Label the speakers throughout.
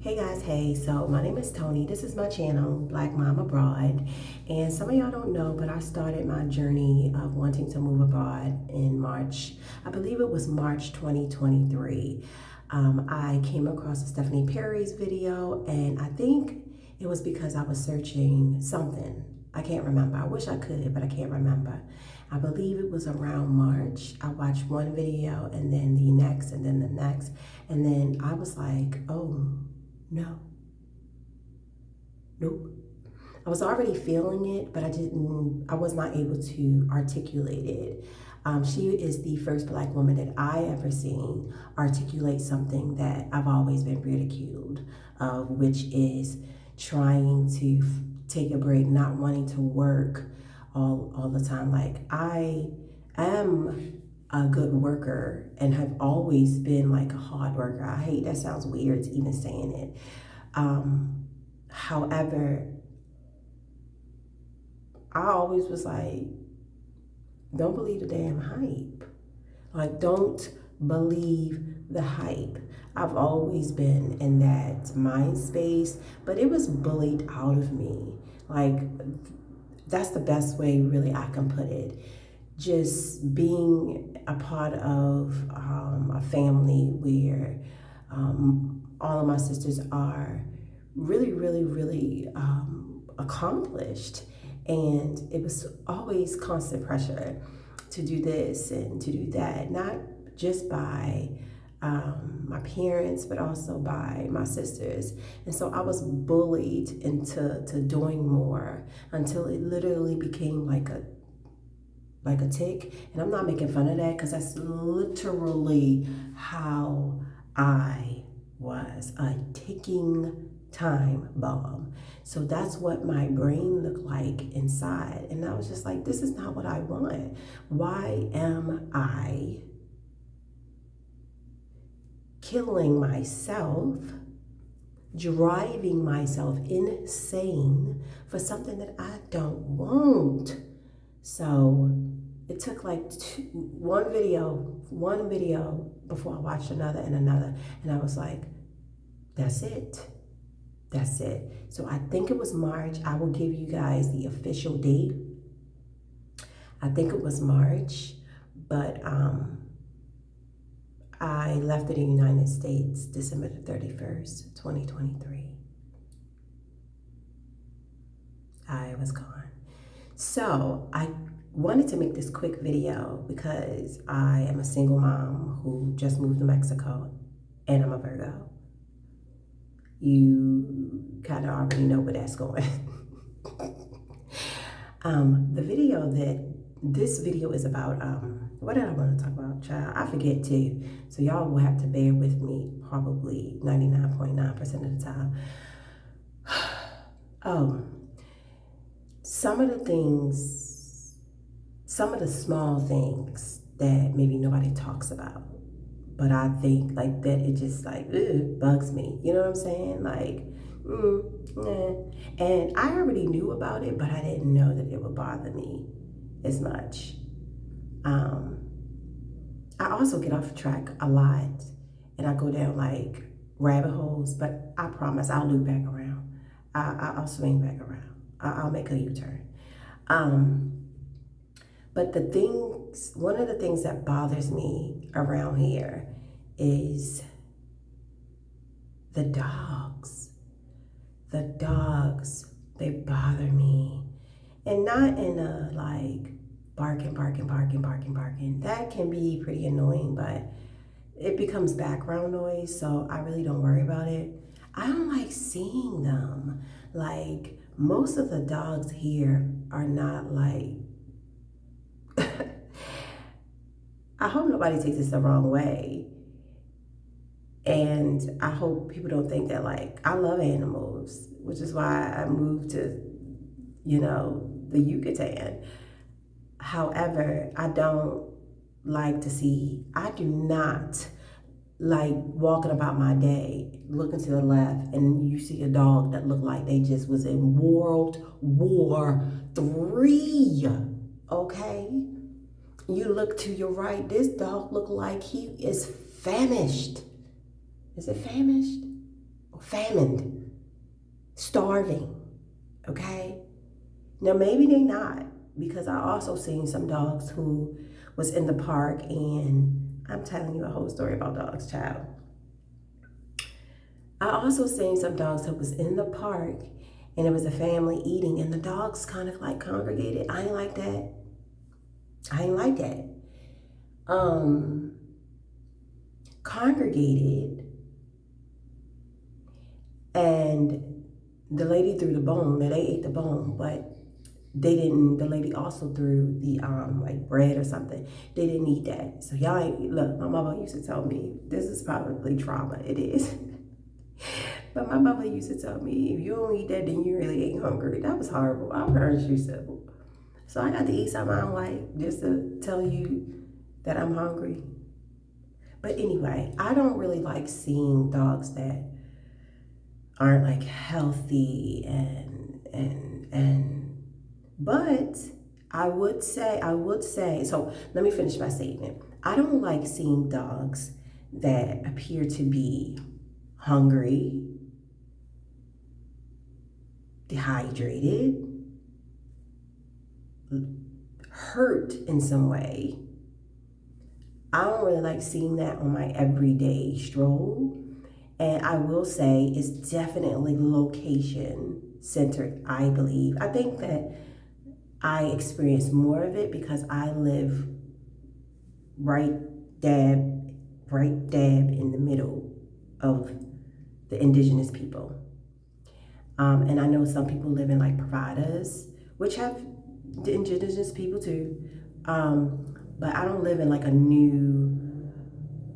Speaker 1: Hey guys, hey, so my name is Tony. This is my channel, Black Mom Abroad. And some of y'all don't know, but I started my journey of wanting to move abroad in March. I believe it was March 2023. I came across a Stephanie Perry's video, and I think it was because I was searching something. I can't remember. I wish I could, but I can't remember. I believe it was around March. I watched one video and then the next and then the next. And then I was like, oh, no. Nope. I was already feeling it, but I was not able to articulate it. She is the first Black woman that I ever seen articulate something that I've always been ridiculed of, which is trying to take a break, not wanting to work all the time. Like, I am a good worker and have always been like a hard worker. I hate that, sounds weird even saying it. However, I always was like, don't believe the damn hype. Like, don't believe the hype. I've always been in that mind space, but it was bullied out of me. Like, that's the best way really I can put it. Just being a part of a family where all of my sisters are really accomplished, and it was always constant pressure to do this and to do that, not just by my parents, but also by my sisters. And so I was bullied into doing more until it literally became like a tick. And I'm not making fun of that, because that's literally how I was, a ticking time bomb. So that's what my brain looked like inside. And I was just like, this is not what I want. Why am I killing myself, driving myself insane for something that I don't want? So it took like one video before I watched another and another. And I was like, that's it. That's it. So I think it was March. I will give you guys the official date. I think it was March, but I left the United States December the 31st, 2023. I was gone. So I wanted to make this quick video because I am a single mom who just moved to Mexico, and I'm a Virgo. You kind of already know where that's going. This video is about, what did I want to talk about, child? I forget too. So y'all will have to bear with me probably 99.9% of the time. Some of the small things that maybe nobody talks about, but I think like that it just like bugs me. You know what I'm saying? Like, And I already knew about it, but I didn't know that it would bother me as much. I also get off track a lot, and I go down like rabbit holes, but I promise I'll loop back around. I'll swing back around. I'll make a U-turn. But one of the things that bothers me around here is the dogs. The dogs, they bother me. And not in a like barking. That can be pretty annoying, but it becomes background noise, so I really don't worry about it. I don't like seeing them. Like, most of the dogs here are not like, I hope nobody takes this the wrong way. And I hope people don't think that, like, I love animals, which is why I moved to, the Yucatan. However, I do not like walking about my day, looking to the left, and you see a dog that looked like they just was in World War III, okay? You look to your right, this dog look like he is famished. Is it famished? famined, starving, okay? Now, maybe they not, because I also seen some dogs who was in the park, and I'm telling you a whole story about dogs, child. I also seen some dogs that was in the park, and it was a family eating, and the dogs kind of like congregated. I ain't like that. I ain't like that. Congregated, and the lady threw the bone. Now they ate the bone, but they didn't. The lady also threw the like bread or something. They didn't eat that. So y'all ain't look. My mama used to tell me this is probably trauma. It is. But my mama used to tell me, if you don't eat that, then you really ain't hungry. That was horrible. Our parents used to. So I got to eat something I don't like just to tell you that I'm hungry. But anyway, I don't really like seeing dogs that aren't like healthy and but I would say, so let me finish my statement. I don't like seeing dogs that appear to be hungry, dehydrated, hurt in some way. I don't really like seeing that on my everyday stroll. And I will say it's definitely location centered, I believe. I think that I experience more of it because I live right dab in the middle of the indigenous people. And I know some people live in like providers, which have the indigenous people too. But I don't live in like a new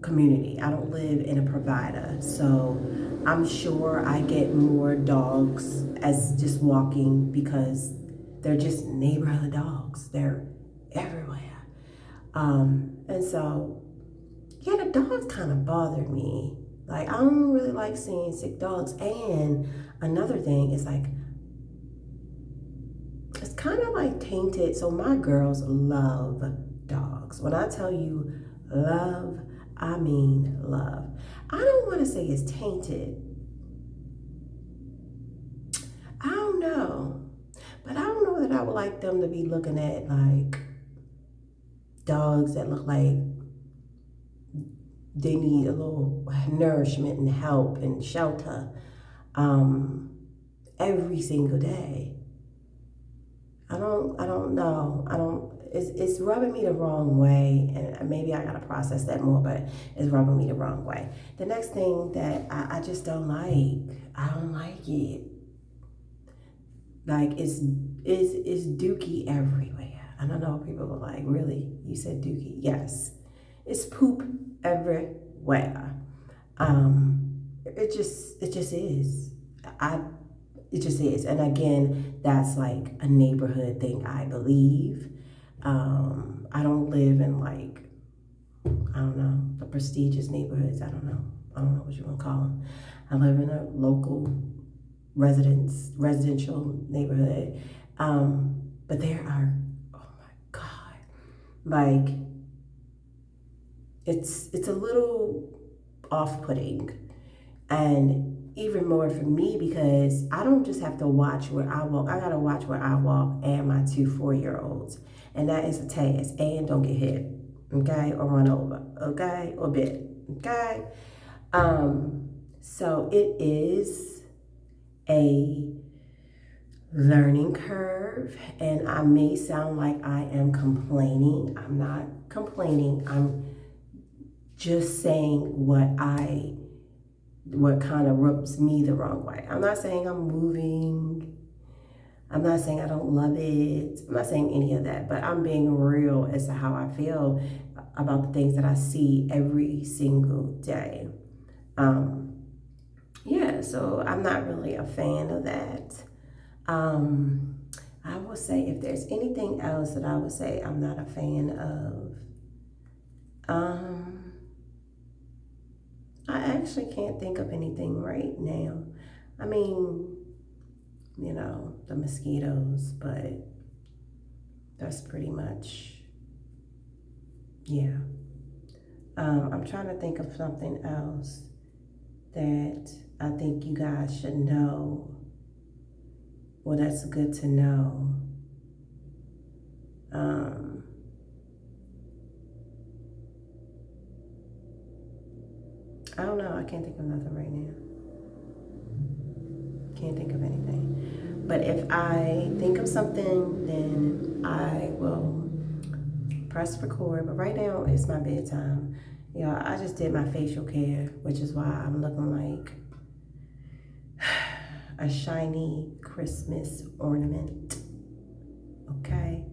Speaker 1: community. I don't live in a provider. So I'm sure I get more dogs as just walking because they're just neighborhood dogs. They're everywhere. And so, yeah, the dogs kind of bothered me. Like, I don't really like seeing sick dogs. And another thing is like, it's kind of like tainted. So my girls love dogs. When I tell you love, I mean love. I don't want to say it's tainted. I don't know. But I don't know that I would like them to be looking at like dogs that look like they need a little nourishment and help and shelter every single day. I don't know. It's rubbing me the wrong way, and maybe I gotta process that more, but it's rubbing me the wrong way. The next thing that I just don't like, I don't like it. Like it's dookie everywhere. I don't know, people were like, really? You said dookie? Yes. It's poop everywhere. It just is. It just is. And again, that's like a neighborhood thing, I believe. I don't live in like, I don't know, the prestigious neighborhoods. I don't know what you want to call them. I live in a local residential neighborhood. But there are, oh my God, like it's a little off-putting, and even more for me because I don't just have to watch where I walk. I gotta watch where I walk and my 2 4-year-olds, and that is a task. And don't get hit, okay, or run over, okay, or bit, okay. So it is a learning curve, and I may sound like I am complaining. I'm not complaining. I'm just saying what kind of rubs me the wrong way. I'm not saying I'm moving. I'm not saying I don't love it. I'm not saying any of that, but I'm being real as to how I feel about the things that I see every single day. Yeah, so I'm not really a fan of that. I would say if there's anything else that I would say I'm not a fan of, I actually can't think of anything right now. I mean, the mosquitoes, but that's pretty much, yeah. I'm trying to think of something else. that I think you guys should know. Well, that's good to know. Um, I don't know. I can't think of nothing right now. Can't think of anything. But if I think of something, then I will press record. But right now, it's my bedtime. Yeah, I just did my facial care, which is why I'm looking like a shiny Christmas ornament. Okay?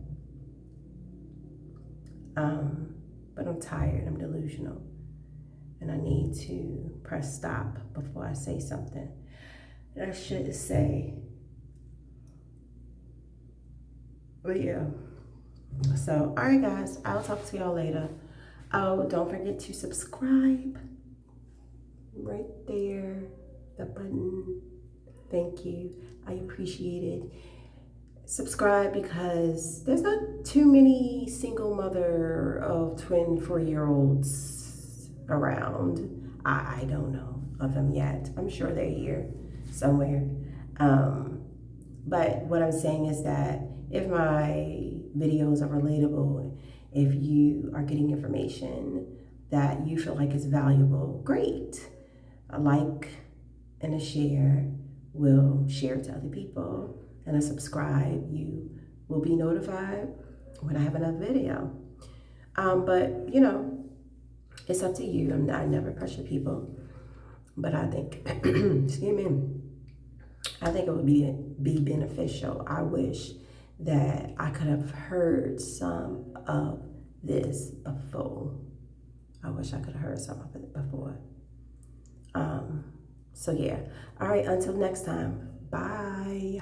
Speaker 1: But I'm tired, I'm delusional. And I need to press stop before I say something that I shouldn't say. But yeah. So, all right, guys, I'll talk to y'all later. Oh, don't forget to subscribe right there, the button. Thank you. I appreciate it. Subscribe because there's not too many single mother of twin 4-year-olds around. I don't know of them yet. I'm sure they're here somewhere. But what I'm saying is that if my videos are relatable, if you are getting information that you feel like is valuable, great. A like and a share will share it to other people, and a subscribe, you will be notified when I have another video. But you know, it's up to you. I never pressure people, but I think, excuse me, I think it would be beneficial. I wish that I could have heard some of this before. I wish I could have heard some of it before. So yeah. All right, until next time. Bye.